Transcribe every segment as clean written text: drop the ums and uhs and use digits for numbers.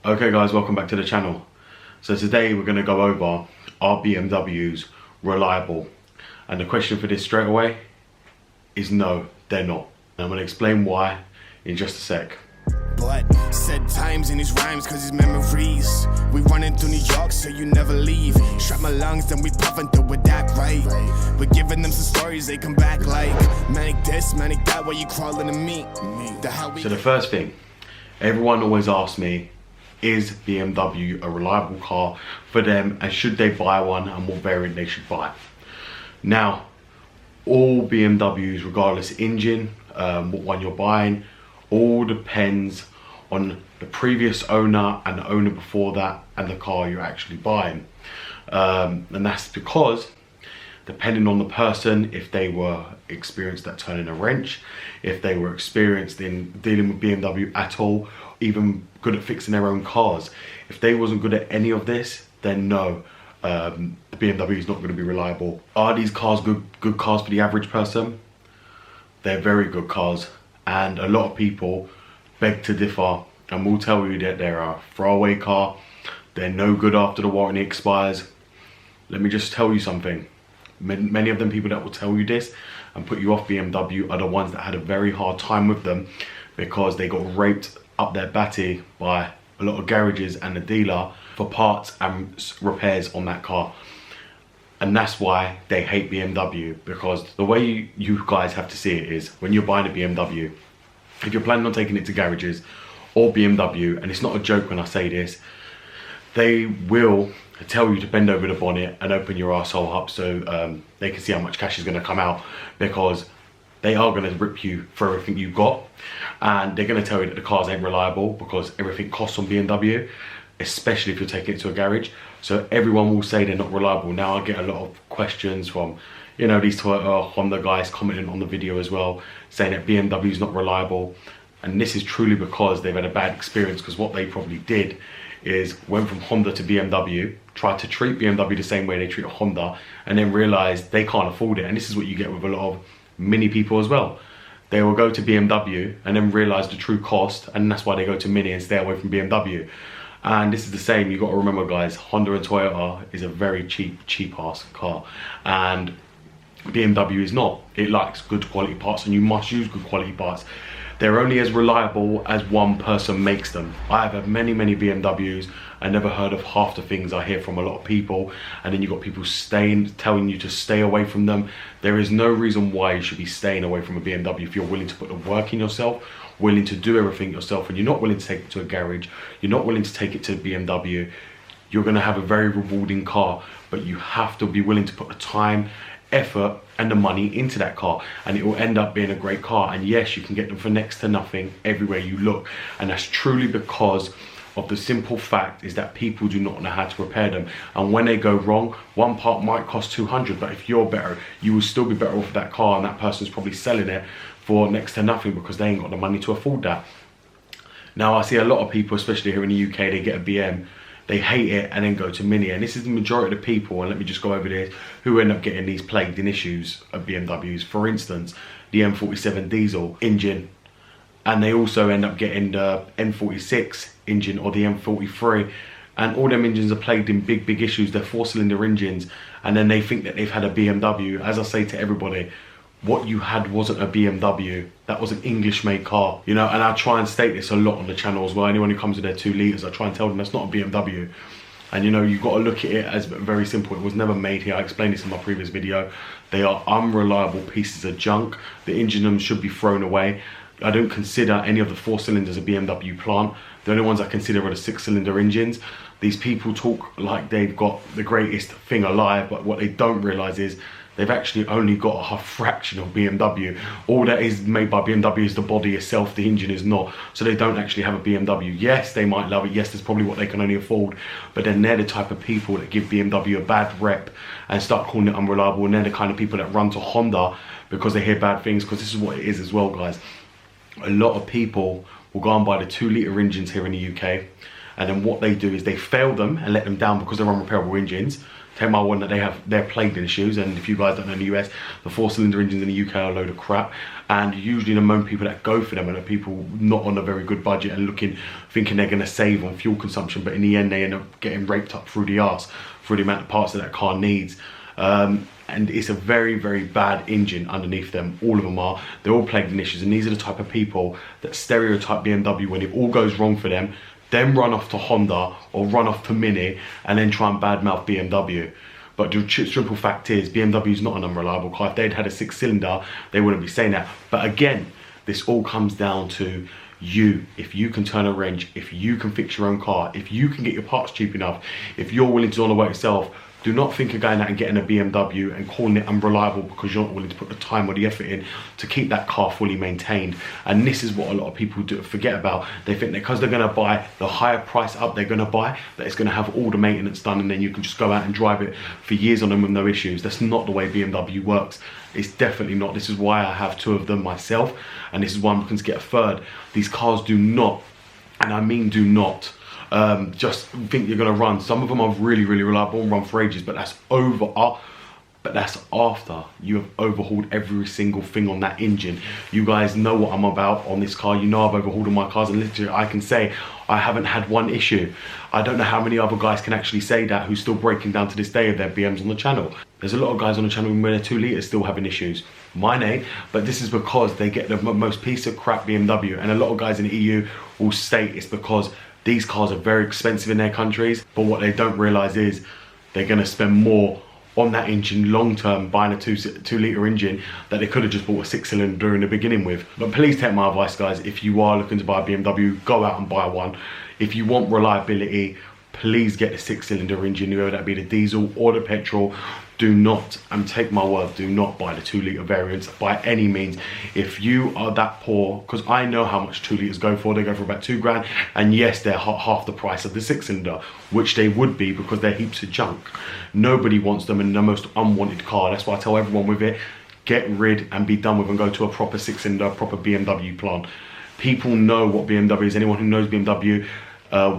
Okay guys, welcome back to the channel. So today we're going to go over our BMWs Reliable. And the question for this straight away is no, they're not. And I'm going to explain why in just a sec. But said times in his rhymes cause his memories. We running through New York so you never leave. Strap my lungs then we puffin' through it that right. We're giving them some stories, they come back like manic this, manic that, why you crawling to me? So the first thing, everyone always asks me, is BMW a reliable car for them, and should they buy one, and what variant they should buy? Now, all BMWs, regardless engine, what one you're buying, all depends on the previous owner and the owner before that and the car you're actually buying. And that's because depending on the person, if they were experienced at turning a wrench, if they were experienced in dealing with BMW at all, even good at fixing their own cars, if they wasn't good at any of this, then no, the BMW is not going to be reliable. Are these cars good cars for the average person? They're very good cars, and a lot of people beg to differ and will tell you that they're a throwaway car, they're no good after the warranty expires. Let me just tell you something. Many of them people that will tell you this and put you off BMW are the ones that had a very hard time with them because they got raped up their batty by a lot of garages and the dealer for parts and repairs on that car. And that's why they hate BMW, because the way you guys have to see it is, when you're buying a BMW, if you're planning on taking it to garages or BMW, and it's not a joke when I say this, they will tell you to bend over the bonnet and open your arsehole up so they can see how much cash is going to come out, because they are going to rip you for everything you've got, and they're going to tell you that the cars ain't reliable because everything costs on BMW, especially if you're taking it to a garage. So everyone will say they're not reliable. Now I get a lot of questions from, you know, these Toyota, Honda guys commenting on the video as well, saying that BMW is not reliable. And this is truly because they've had a bad experience, because what they probably did is went from Honda to BMW, tried to treat BMW the same way they treat a Honda, and then realized they can't afford it. And this is what you get with a lot of Mini people as well. They will go to BMW and then realize the true cost, and that's why they go to Mini and stay away from BMW. And this is the same. You got to remember, guys, Honda and Toyota is a very cheap ass car, and BMW is not. It likes good quality parts, and you must use good quality parts. They're only as reliable as one person makes them. I have had many BMWs. I never heard of half the things I hear from a lot of people, and then you got people telling you to stay away from them. There is no reason why you should be staying away from a BMW if you're willing to put the work in yourself, willing to do everything yourself, and you're not willing to take it to a garage, you're not willing to take it to BMW. You're going to have a very rewarding car, but you have to be willing to put the time, effort and the money into that car, and it will end up being a great car. And yes, you can get them for next to nothing everywhere you look, and that's truly because of the simple fact is that people do not know how to repair them. And when they go wrong, one part might cost 200, but if you're better, you will still be better off with that car, and that person's probably selling it for next to nothing because they ain't got the money to afford that. Now I see a lot of people, especially here in the UK, they get a BM, they hate it and then go to Mini, and this is the majority of the people, and let me just go over this, who end up getting these plagued in issues of BMWs. For instance, the M47 diesel engine, and they also end up getting the M46 engine or the M43, and all them engines are plagued in big issues. They're 4-cylinder engines, and then they think that they've had a BMW. As I say to everybody, what you had wasn't a BMW, that was an English made car, you know. And I try and state this a lot on the channel as well. Anyone who comes with their 2 litres, I try and tell them that's not a BMW. And you know, you've got to look at it as very simple. It was never made here. I explained this in my previous video. They are unreliable pieces of junk. The engine room should be thrown away. I don't consider any of the 4 cylinders a BMW plant. The only ones I consider are the 6-cylinder engines. These people talk like they've got the greatest thing alive, but what they don't realise is they've actually only got a fraction of BMW. All that is made by BMW is the body itself, the engine is not. So they don't actually have a BMW. Yes, they might love it. Yes, that's probably what they can only afford. But then they're the type of people that give BMW a bad rep and start calling it unreliable. And they're the kind of people that run to Honda because they hear bad things, because this is what it is as well, guys. A lot of people will go and buy the 2-litre engines here in the UK, and then what they do is they fail them and let them down because they're unrepairable engines. take my word that they're plagued in issues. And if you guys don't know, in the US, the 4-cylinder engines in the UK are a load of crap. And usually the most people that go for them are the people not on a very good budget and thinking they're gonna save on fuel consumption, but in the end they end up getting raped up through the arse for the amount of parts that car needs. And it's a very, very bad engine underneath them. All of them are. They're all plagued in issues, and these are the type of people that stereotype BMW when it all goes wrong for them, then run off to Honda or run off to Mini and then try and badmouth BMW. But the simple fact is, BMW is not an unreliable car. If they'd had a 6-cylinder, they wouldn't be saying that. But again, this all comes down to you. If you can turn a wrench, if you can fix your own car, if you can get your parts cheap enough, if you're willing to do all the work yourself, do not think of going out and getting a BMW and calling it unreliable because you're not willing to put the time or the effort in to keep that car fully maintained. And this is what a lot of people do forget about. They think that because they're going to buy the higher price up they're going to buy, that it's going to have all the maintenance done and then you can just go out and drive it for years on them with no issues. That's not the way BMW works. It's definitely not. This is why I have 2 of them myself, and this is why I'm looking to get a 3rd. These cars do not, and I mean do not, just think you're gonna run. Some of them are really, really reliable and run for ages, but that's after you have overhauled every single thing on that engine. You guys know what I'm about on this car. You know I've overhauled all my cars, and literally I can say I haven't had one issue. I don't know how many other guys can actually say that who's still breaking down to this day of their BMs on the channel. There's a lot of guys on the channel where they're 2 litres still having issues. Mine ain't, but this is because they get the most piece of crap BMW, and a lot of guys in the EU will state it's because these cars are very expensive in their countries, but what they don't realise is they're going to spend more on that engine long term buying a 2-litre engine that they could have just bought a 6-cylinder in the beginning with. But please take my advice, guys. If you are looking to buy a BMW, go out and buy one. If you want reliability, please get the 6-cylinder engine, whether that be the diesel or the petrol. Do not, and take my word, do not buy the 2-litre variants by any means. If you are that poor, because I know how much 2 litres go for. They go for about 2 grand, and yes, they're half the price of the 6-cylinder, which they would be because they're heaps of junk. Nobody wants them in the most unwanted car. That's why I tell everyone with it, get rid and be done with and go to a proper 6-cylinder, proper BMW plant. People know what BMW is. Anyone who knows BMW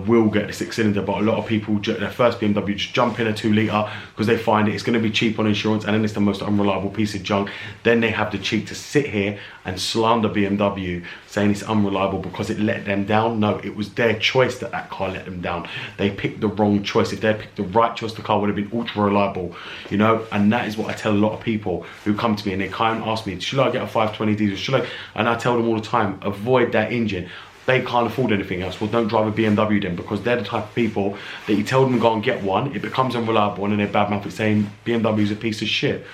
will get the 6-cylinder, but a lot of people, their first BMW, just jump in a 2-litre because they find it's going to be cheap on insurance, and then it's the most unreliable piece of junk. Then they have the cheek to sit here and slander BMW saying it's unreliable because it let them down. No, it was their choice that car let them down. They picked the wrong choice. If they'd picked the right choice, the car would have been ultra reliable, you know. And that is what I tell a lot of people who come to me and they kind of ask me, should I get a 520 diesel, should I? And I tell them all the time, avoid that engine. They can't afford anything else. Well, don't drive a BMW then, because they're the type of people that you tell them to go and get one, it becomes unreliable, and then they're badmouth it saying BMW's a piece of shit.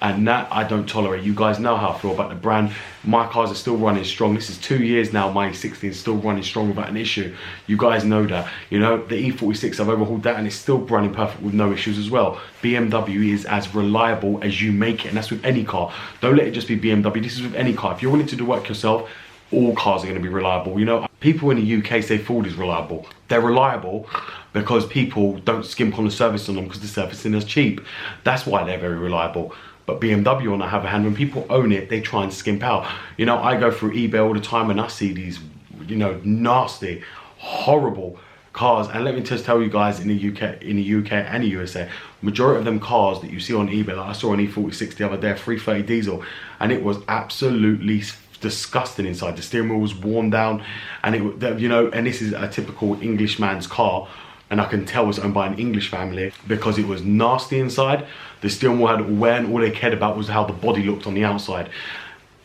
And that I don't tolerate. You guys know how I feel about the brand. My cars are still running strong. This is 2 years now, my 16 is still running strong without an issue. You guys know that. You know, the E46, I've overhauled that and it's still running perfect with no issues as well. BMW is as reliable as you make it, and that's with any car. Don't let it just be BMW. This is with any car. If you're willing to do work yourself, all cars are going to be reliable. You know, people in the UK say Ford is reliable. They're reliable because people don't skimp on the service on them because the servicing is cheap. That's why they're very reliable. But BMW, on the other hand, when people own it, they try and skimp out. You know, I go through eBay all the time and I see these, you know, nasty, horrible cars. And let me just tell you guys, in the UK and the USA, majority of them cars that you see on eBay, like I saw an E46 the other day, 330 diesel, and it was absolutely disgusting inside. The steering wheel was worn down, and it, you know, and this is a typical Englishman's car, and I can tell it's owned by an English family because it was nasty inside. The steering wheel had wear, and all they cared about was how the body looked on the outside.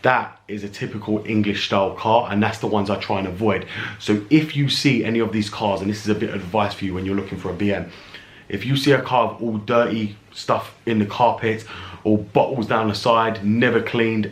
That is a typical English style car, and that's the ones I try and avoid. So if you see any of these cars, and this is a bit of advice for you when you're looking for a BM, if you see a car with all dirty stuff in the carpet or bottles down the side, never cleaned,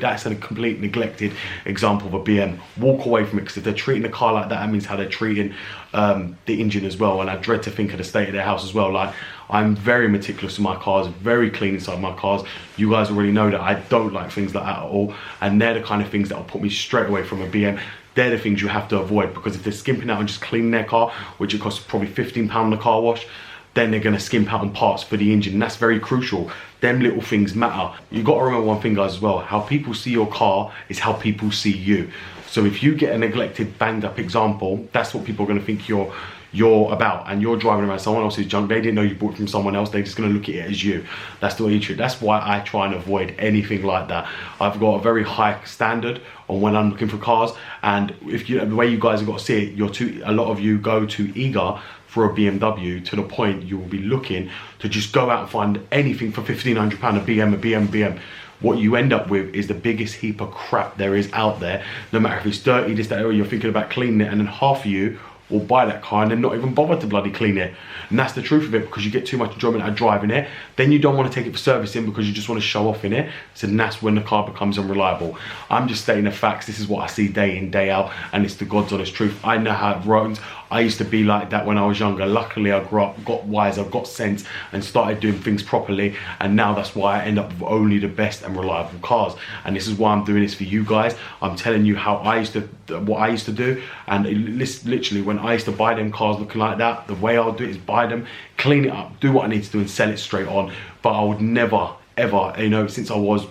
that's a complete neglected example of a BM. Walk away from it, because if they're treating the car like that, that means how they're treating the engine as well. And I dread to think of the state of their house as well. Like, I'm very meticulous with my cars, very clean inside my cars. You guys already know that I don't like things like that at all, and they're the kind of things that will put me straight away from a BM. They're the things you have to avoid, because if they're skimping out and just cleaning their car, which it costs probably £15 on the car wash, then they're gonna skimp out on parts for the engine, and that's very crucial. Them little things matter. You gotta remember one thing, guys, as well. How people see your car is how people see you. So if you get a neglected, banged up example, that's what people are gonna think you're you're about and you're driving around someone else's junk, they didn't know you bought it from someone else, they're just going to look at it as you. That's the way you treat. That's why I try and avoid anything like that. I've got a very high standard on when I'm looking for cars, and if you, the way you guys have got to see it, a lot of you go too eager for a BMW to the point you will be looking to just go out and find anything for £1,500, a BM. What you end up with is the biggest heap of crap there is out there. No matter if it's dirty, this, that, or you're thinking about cleaning it, and then half of you will buy that car and then not even bother to bloody clean it. And that's the truth of it, because you get too much enjoyment out of driving it. Then you don't want to take it for servicing because you just want to show off in it. So then that's when the car becomes unreliable. I'm just stating the facts. This is what I see day in, day out, and it's the God's honest truth. I know how it runs. I used to be like that when I was younger. Luckily, I grew up, got wise, I've got sense, and started doing things properly. And now that's why I end up with only the best and reliable cars. And this is why I'm doing this for you guys. I'm telling you how I used to, what I used to do. And literally, when I used to buy them cars looking like that, the way I'll do it is buy them, clean it up, do what I need to do, and sell it straight on. But I would never, ever, you know, since I was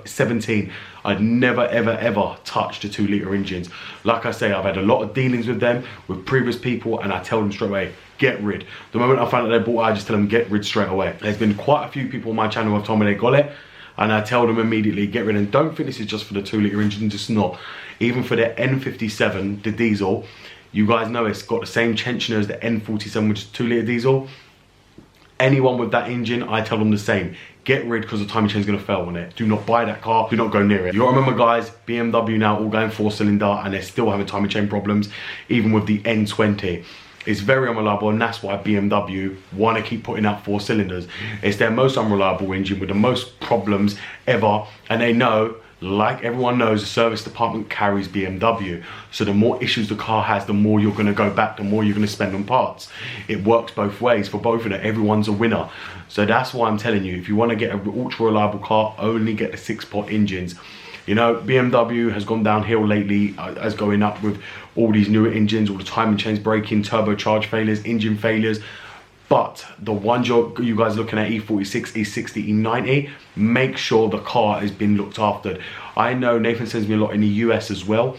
17, I'd never ever touched the 2-litre engines. Like I say, I've had a lot of dealings with them, with previous people, and I tell them straight away, get rid. The moment I find out they bought it, I just tell them get rid straight away. There's been quite a few people on my channel who have told me they got it, and I tell them immediately, get rid. And don't think this is just for the 2-litre engine, just not. Even for the N57, the diesel, you guys know it's got the same tensioner as the N47, which is 2-litre diesel. Anyone with that engine, I tell them the same. Get rid, because the timing chain is going to fail on it. Do not buy that car. Do not go near it. You got to remember, guys, BMW now all going 4-cylinder, and they're still having timing chain problems, even with the N20. It's very unreliable, and that's why BMW want to keep putting out 4 cylinders. It's their most unreliable engine with the most problems ever, and they know, like everyone knows, the service department carries BMW. So the more issues the car has, the more you're going to go back, the more you're going to spend on parts. It works both ways for both of them. Everyone's a winner. So that's why I'm telling you, if you want to get an ultra reliable car, only get the 6-pot engines. You know, BMW has gone downhill lately as going up with all these newer engines, all the timing chains breaking, turbocharge failures, engine failures. But the ones you guys are looking at, E46, E60, E90, make sure the car has been looked after. I know Nathan sends me a lot in the US as well.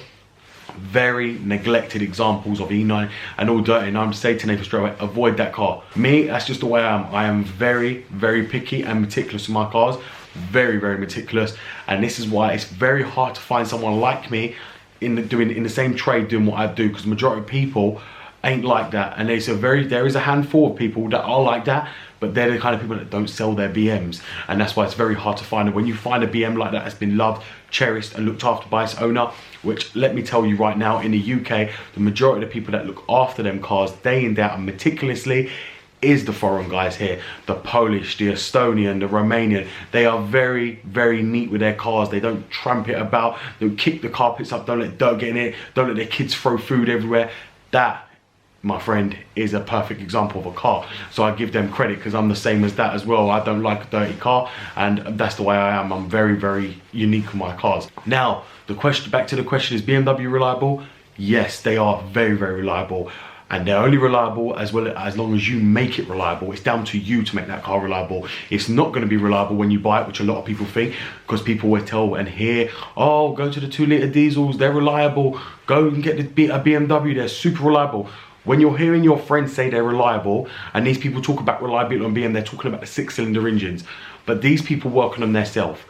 Very neglected examples of E9 and all dirty, and I'm saying to Nathan straight away, avoid that car. Me, that's just the way I am. I am very, very picky and meticulous with my cars. Very, very meticulous. And this is why it's very hard to find someone like me in the same trade doing what I do, because the majority of people ain't like that. And there is a handful of people that are like that, but they're the kind of people that don't sell their BMs, and that's why it's very hard to find. And when you find a BM like that that's been loved, cherished, and looked after by its owner, which let me tell you right now, in the UK, the majority of the people that look after them cars day in day out and meticulously is the foreign guys here. The Polish, the Estonian, the Romanian. They are very, very neat with their cars. They don't tramp it about, they don't kick the carpets up, don't let dirt get in it, don't let their kids throw food everywhere. That, my friend, is a perfect example of a car. So I give them credit, because I'm the same as that as well. I don't like a dirty car, and that's the way I am. I'm very, very unique with my cars. Now, back to the question, is BMW reliable? Yes, they are very, very reliable. And they're only reliable as long as you make it reliable. It's down to you to make that car reliable. It's not going to be reliable when you buy it, which a lot of people think, because people will tell and hear, oh, go to the 2-litre diesels, they're reliable. Go and get a BMW, they're super reliable. When you're hearing your friends say they're reliable, and these people talk about reliability on BM, they're talking about the 6-cylinder engines. But these people work on them themselves.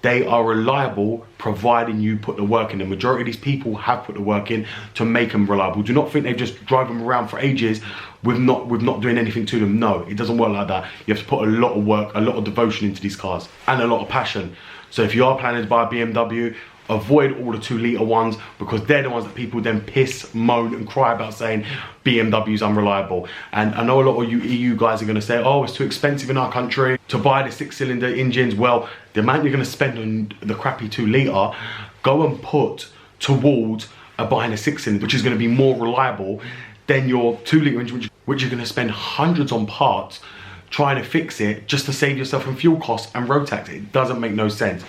They are reliable, providing you put the work in. The majority of these people have put the work in to make them reliable. Do not think they just drive them around for ages with not doing anything to them. No, it doesn't work like that. You have to put a lot of work, a lot of devotion into these cars, and a lot of passion. So if you are planning to buy a BMW, avoid all the 2-litre ones, because they're the ones that people then piss, moan and cry about, saying BMW's unreliable. And I know a lot of you EU guys are going to say, oh, it's too expensive in our country to buy the 6-cylinder engines. Well, the amount you're going to spend on the crappy 2-litre, go and put towards buying a 6-cylinder, which is going to be more reliable than your 2-litre engine, which you're going to spend hundreds on parts trying to fix it just to save yourself in fuel costs and road tax. It doesn't make no sense.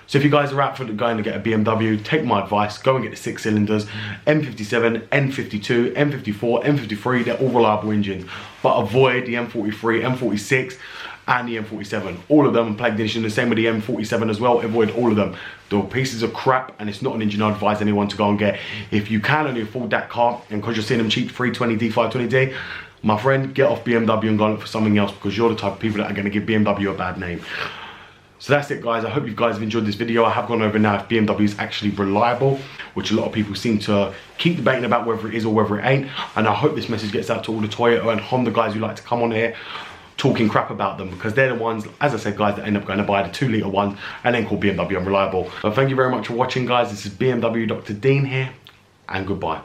So if you guys are out for going to get a BMW, take my advice, go and get the 6 cylinders, M57, N52, M54, M53, they're all reliable engines. But avoid the M43, M46, and the M47. All of them plagued edition, the same with the M47 as well. Avoid all of them. They're pieces of crap, and it's not an engine I advise anyone to go and get. If you can only afford that car, and because you're seeing them cheap, 320D, 520D, my friend, get off BMW and go look for something else, because you're the type of people that are going to give BMW a bad name. So that's it, guys. I hope you guys have enjoyed this video. I have gone over now if BMW is actually reliable, which a lot of people seem to keep debating about whether it is or whether it ain't. And I hope this message gets out to all the Toyota and Honda guys who like to come on here talking crap about them, because they're the ones, as I said, guys, that end up going to buy the 2-litre ones and then call BMW unreliable. So thank you very much for watching, guys. This is BMW Dr. Dean here, and goodbye.